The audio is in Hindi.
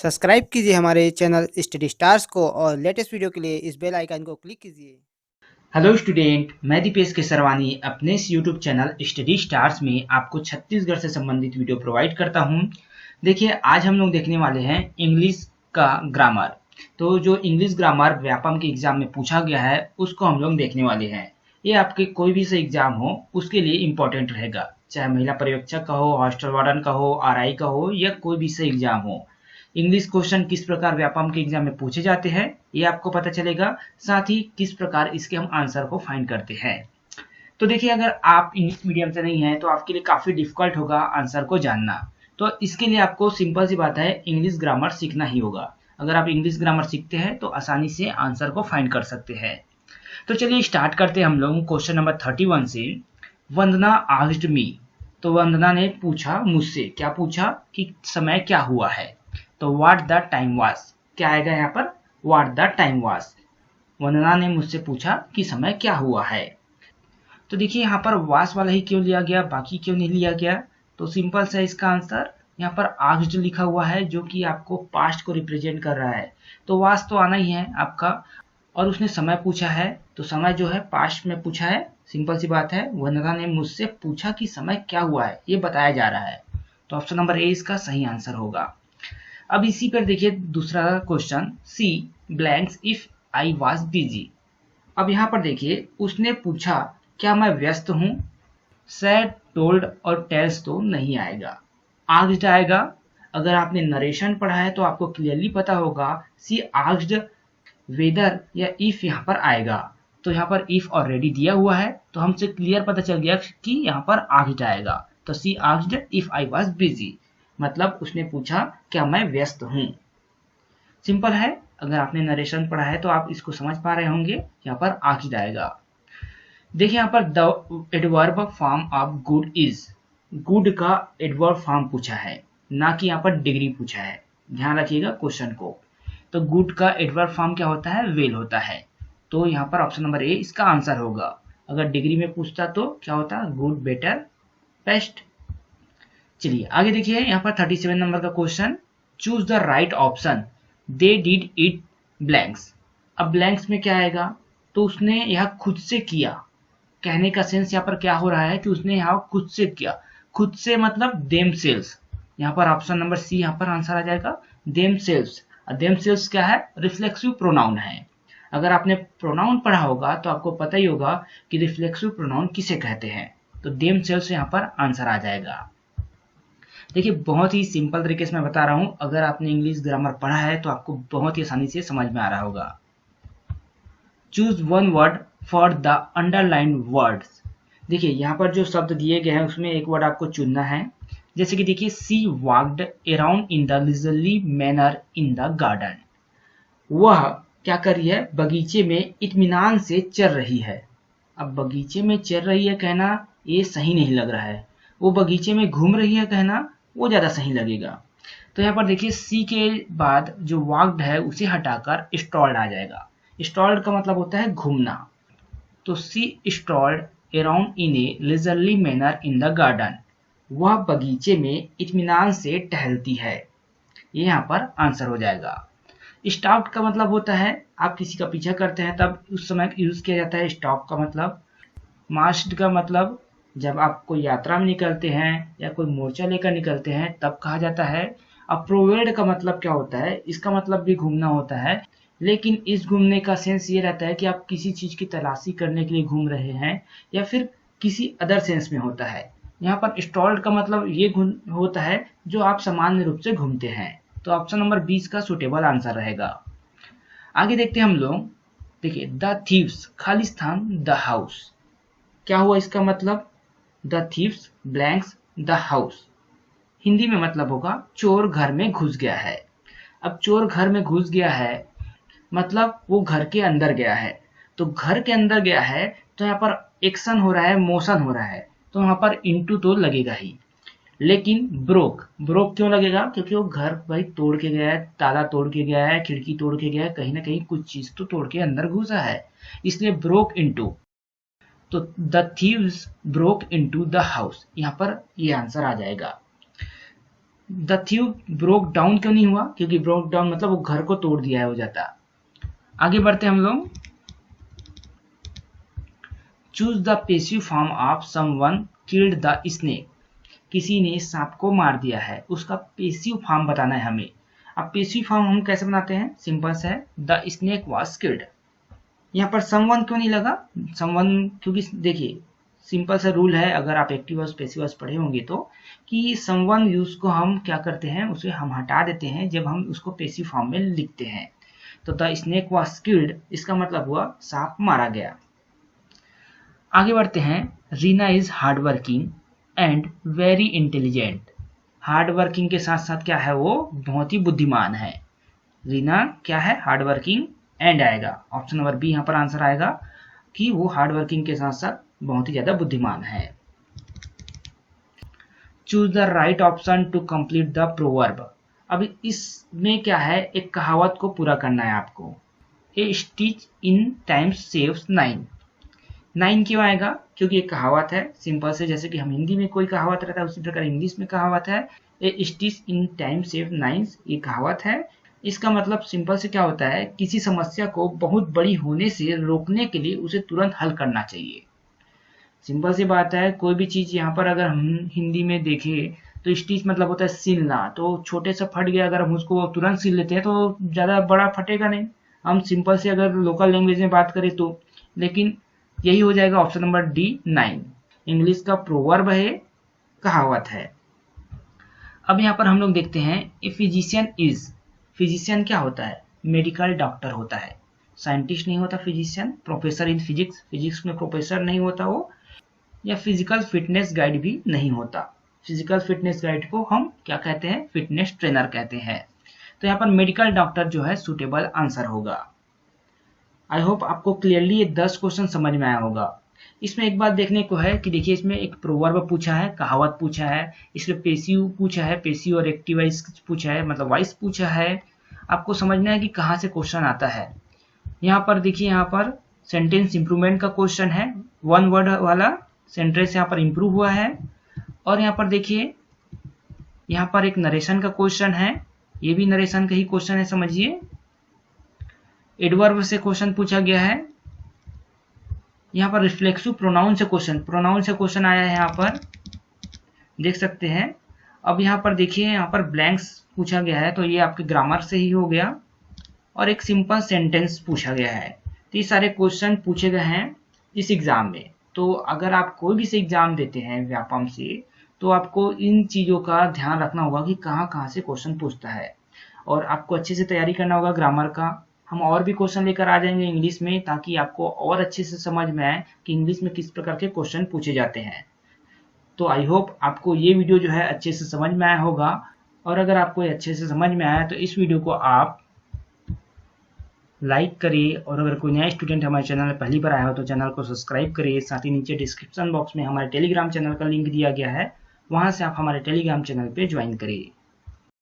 सब्सक्राइब कीजिए हमारे चैनल स्टडी स्टार्स को और लेटेस्ट वीडियो के लिए इस बेल आइकन को क्लिक कीजिए। हेलो स्टूडेंट, मैं दीपेश केसरवानी अपने इस यूट्यूब चैनल स्टडी स्टार्स में आपको छत्तीसगढ़ से संबंधित वीडियो प्रोवाइड करता हूं। देखिए, आज हम लोग देखने वाले हैं इंग्लिश का ग्रामर। तो जो इंग्लिश ग्रामर व्यापम के एग्जाम में पूछा गया है उसको हम लोग देखने वाले हैं। ये आपके कोई भी से एग्जाम हो उसके लिए इम्पोर्टेंट रहेगा, चाहे महिला पर्यवेक्षक का हो, हॉस्टल वार्डन का हो, आरआई का हो या कोई भी से एग्जाम हो। इंग्लिश क्वेश्चन किस प्रकार व्यापम के एग्जाम में पूछे जाते हैं ये आपको पता चलेगा, साथ ही किस प्रकार इसके हम आंसर को फाइंड करते हैं। तो देखिए, अगर आप इंग्लिश मीडियम से नहीं हैं तो आपके लिए काफ़ी डिफिकल्ट होगा आंसर को जानना। तो इसके लिए आपको सिंपल सी बात है, इंग्लिश ग्रामर सीखना ही होगा। अगर आप इंग्लिश ग्रामर सीखते हैं तो आसानी से आंसर को फाइंड कर सकते हैं। तो चलिए स्टार्ट करते हैं हम लोग क्वेश्चन नंबर 31 से। वंदना आस्क्ड मी, तो वंदना ने पूछा मुझसे, क्या पूछा कि समय क्या हुआ है। तो व्हाट द टाइम वाज, क्या आएगा यहाँ पर, व्हाट द टाइम वाज। वंदना ने मुझसे पूछा कि समय क्या हुआ है। तो देखिए यहाँ पर वास वाला ही क्यों लिया गया, बाकी क्यों नहीं लिया गया। तो सिंपल सा इसका आंसर, यहाँ पर आस्क्ड लिखा हुआ है जो कि आपको पास्ट को रिप्रेजेंट कर रहा है, तो वास तो आना ही है आपका। और उसने समय पूछा है तो समय जो है पास्ट में पूछा है। सिंपल सी बात है, वंदना ने मुझसे पूछा कि समय क्या हुआ है, ये बताया जा रहा है। तो ऑप्शन नंबर ए इसका सही आंसर होगा। अब इसी पर देखिए दूसरा question, see blanks if I was busy. अब यहाँ पर देखिए उसने पूछा क्या मैं व्यस्त हूँ। सैड, टोल्ड और टेल्स तो नहीं आएगा, आस्क्ड आएगा। अगर आपने नरेशन पढ़ा है तो आपको क्लियरली पता होगा सी आस्क्ड वेदर या इफ यहाँ पर आएगा। तो यहाँ पर इफ ऑलरेडी दिया हुआ है तो हमसे क्लियर पता चल गया कि यहाँ पर आस्क्ड आएगा। तो she asked if I was busy, मतलब उसने पूछा क्या मैं व्यस्त हूँ। सिंपल है, अगर आपने नरेशन पढ़ा है तो आप इसको समझ पा रहे होंगे, यहाँ पर आस्क्ड आएगा। देखिए यहाँ पर the adverb form of good is, good का एडवर्ब फॉर्म पूछा है, ना कि यहाँ पर डिग्री पूछा है। ध्यान रखिएगा क्वेश्चन को। तो गुड का एडवर्ब फॉर्म क्या होता है, वेल होता है। तो यहाँ पर ऑप्शन नंबर ए इसका आंसर होगा। अगर डिग्री में पूछता तो क्या होता, गुड, बेटर, बेस्ट। चलिए आगे देखिए, यहाँ पर 37 नंबर का question, choose the right option, they did it blanks. अब ब्लैंक्स में क्या आएगा, तो उसने यह खुद से किया। कहने का सेंस यहाँ पर क्या हो रहा है कि उसने यहाँ खुद से किया। खुद से मतलब देम सेल्स। यहाँ पर ऑप्शन नंबर सी यहाँ पर आंसर आ जाएगा, देम सेल्स। देम सेल्स क्या है, रिफ्लेक्सिव प्रोनाउन है। अगर आपने प्रोनाउन पढ़ा होगा तो आपको पता ही होगा कि रिफ्लेक्सिव प्रोनाउन किसे कहते हैं। तो देम सेल्स यहाँ पर आंसर आ जाएगा। देखिए बहुत ही सिंपल तरीके से मैं बता रहा हूँ, अगर आपने इंग्लिश ग्रामर पढ़ा है तो आपको बहुत ही आसानी से समझ में आ रहा होगा। Choose one word for the underlined words. देखिए यहाँ पर जो शब्द दिए गए हैं उसमें एक वर्ड आपको चुनना है। जैसे कि देखिए, she walked around in the leisurely manner in the garden. वह क्या कर रही है, बगीचे में इत्मीनान से चल रही है। अब बगीचे में चल रही है कहना ये सही नहीं लग रहा है, वो बगीचे में घूम रही है कहना वो ज़्यादा सही लगेगा। तो यहाँ पर देखिए सी के बाद जो वॉक्ड है उसे हटाकर स्टॉल्ड आ जाएगा। स्टॉल्ड का मतलब होता है घूमना। तो she strolled around in a leisurely manner in the garden, वह बगीचे में इत्मीनान से टहलती है। ये यहाँ पर आंसर हो जाएगा। स्टॉप्ड का मतलब होता है आप किसी का पीछा करते हैं तब उस समय यूज किया जाता है स्टॉप का मतलब। मार्च्ड का मतलब जब आप कोई यात्रा में निकलते हैं या कोई मोर्चा लेकर निकलते हैं तब कहा जाता है। अप्रोवेड का मतलब क्या होता है, इसका मतलब भी घूमना होता है, लेकिन इस घूमने का सेंस ये रहता है कि आप किसी चीज की तलाशी करने के लिए घूम रहे हैं या फिर किसी अदर सेंस में होता है। यहाँ पर स्टॉल्ड का मतलब ये होता है जो आप सामान्य रूप से घूमते हैं। तो ऑप्शन नंबर 20 का सुटेबल आंसर रहेगा। आगे देखते हैं हम लोग। देखिए the thieves Khalistan the house, क्या हुआ इसका मतलब, the thieves blanks the house. Hindi में मतलब होगा चोर घर में घुस गया है। अब चोर घर में घुस गया है मतलब वो घर के अंदर गया है। तो घर के अंदर गया है तो यहाँ पर एक्शन हो रहा है, मोशन हो रहा है, तो यहाँ पर इनटू तो लगेगा ही। लेकिन ब्रोक, ब्रोक क्यों लगेगा, क्योंकि वो घर भाई तोड़ के गया है, ताला तोड़ के गया है, खिड़की तोड़ के गया है, कहीं ना कहीं कुछ चीज तो तोड़ के अंदर घुसा है, इसलिए ब्रोक इनटू। तो the thieves broke into the house, यहाँ पर ये आंसर आ जाएगा। द थीव ब्रोक डाउन क्यों नहीं हुआ, क्योंकि ब्रोक डाउन मतलब वो घर को तोड़ दिया है, हो जाता। आगे बढ़ते हम लोग। Choose the passive form of someone killed the snake. किसी ने सांप को मार दिया है, उसका पेसिव फॉर्म बताना है हमें। अब पेसिव फॉर्म हम कैसे बनाते हैं, सिंपल सा है, द स्नेक वाज किल्ड। यहाँ पर समवन क्यों नहीं लगा, समवन क्योंकि देखिए सिंपल सा रूल है, अगर आप एक्टिव वर्स पैसिव वर्स पढ़े होंगे तो, कि समवन यूज को हम क्या करते हैं, उसे हम हटा देते हैं जब हम उसको पेसिव फॉर्म में लिखते हैं। तो द स्नेक वाज किल्ड, इसका मतलब हुआ सांप मारा गया। आगे बढ़ते हैं। Reena is hard working and very intelligent. Hard working के साथ साथ क्या है, वो बहुत ही बुद्धिमान है। रीना क्या है, हार्ड वर्किंग, एंड आएगा, ऑप्शन नंबर बी यहाँ पर आंसर आएगा कि वो हार्ड वर्किंग के साथ साथ बहुत ही ज्यादा बुद्धिमान है। Choose the right option to complete the proverb. अब इसमें क्या है, एक कहावत को पूरा करना है आपको। ए स्टिच इन टाइम सेव्स 9। 9 क्यों आएगा, क्योंकि एक कहावत है, सिंपल से, जैसे कि हम हिंदी में कोई कहावत रहता है उसी प्रकार इंग्लिश में कहावत है। ए स्टिच इन टाइम सेव 9, ये कहावत है। इसका मतलब सिंपल से क्या होता है, किसी समस्या को बहुत बड़ी होने से रोकने के लिए उसे तुरंत हल करना चाहिए। सिंपल सी बात है, कोई भी चीज यहाँ पर अगर हम हिंदी में देखें तो स्टिच मतलब होता है सिलना, तो छोटे से फट गया, अगर हम उसको तुरंत सिल लेते हैं तो ज्यादा बड़ा फटेगा नहीं। हम सिंपल से अगर लोकल लैंग्वेज में बात करें तो, लेकिन यही हो जाएगा ऑप्शन नंबर डी 9। इंग्लिश का प्रोवर्ब है, कहावत है। अब यहाँ पर हम लोग देखते हैं, ए फिजिशियन इज। फिजिशियन क्या होता है, मेडिकल डॉक्टर होता है, साइंटिस्ट नहीं होता physician. Professor in physics, physics में प्रोफेसर नहीं होता वो। या फिजिकल फिटनेस गाइड भी नहीं होता। फिजिकल फिटनेस गाइड को हम क्या कहते हैं, फिटनेस ट्रेनर कहते हैं। तो यहाँ पर मेडिकल डॉक्टर जो है सुटेबल आंसर होगा। आई होप आपको क्लियरली ये 10 क्वेश्चन समझ में आया होगा। इसमें एक बात देखने को है कि देखिए इसमें एक प्रोवर्ब पूछा है, कहावत पूछा है, इसमें पेसिव पूछा है, पेसिव और एक्टिव वॉइस पूछा है, मतलब वॉइस पूछा है। आपको समझना है कि कहाँ से क्वेश्चन आता है। यहाँ पर देखिए, यहाँ पर सेंटेंस इंप्रूवमेंट का क्वेश्चन है, 1 वर्ड वाला सेंटेंस यहाँ पर इंप्रूव हुआ है। और यहाँ पर देखिए, यहाँ पर एक नरेशन का क्वेश्चन है, ये भी नरेशन का ही क्वेश्चन है, समझिए। एडवर्ब से क्वेश्चन पूछा गया है। यहाँ पर रिफ्लेक्सिव प्रोनाउन से क्वेश्चन आया है, यहाँ पर देख सकते हैं। अब यहाँ पर देखिए, यहाँ पर ब्लैंक्स पूछा गया है, तो ये आपके ग्रामर से ही हो गया। और एक सिंपल सेंटेंस पूछा गया है। तो ये सारे क्वेश्चन पूछे गए हैं इस एग्जाम में। तो अगर आप कोई भी से एग्जाम देते हैं व्यापम से, तो आपको इन चीजों का ध्यान रखना होगा कि कहाँ कहाँ से क्वेश्चन पूछता है, और आपको अच्छे से तैयारी करना होगा ग्रामर का। हम और भी क्वेश्चन लेकर आ जाएंगे इंग्लिश में, ताकि आपको और अच्छे से समझ में आए कि इंग्लिश में किस प्रकार के क्वेश्चन पूछे जाते हैं। तो आई होप आपको ये वीडियो जो है अच्छे से समझ में आया होगा। और अगर आपको ये अच्छे से समझ में आया तो इस वीडियो को आप लाइक करिए, और अगर कोई नया स्टूडेंट हमारे चैनल में पहली बार आया हो तो चैनल को सब्सक्राइब करिए। साथ ही नीचे डिस्क्रिप्शन बॉक्स में हमारे टेलीग्राम चैनल का लिंक दिया गया है, वहां से आप हमारे टेलीग्राम चैनल पे ज्वाइन करिए।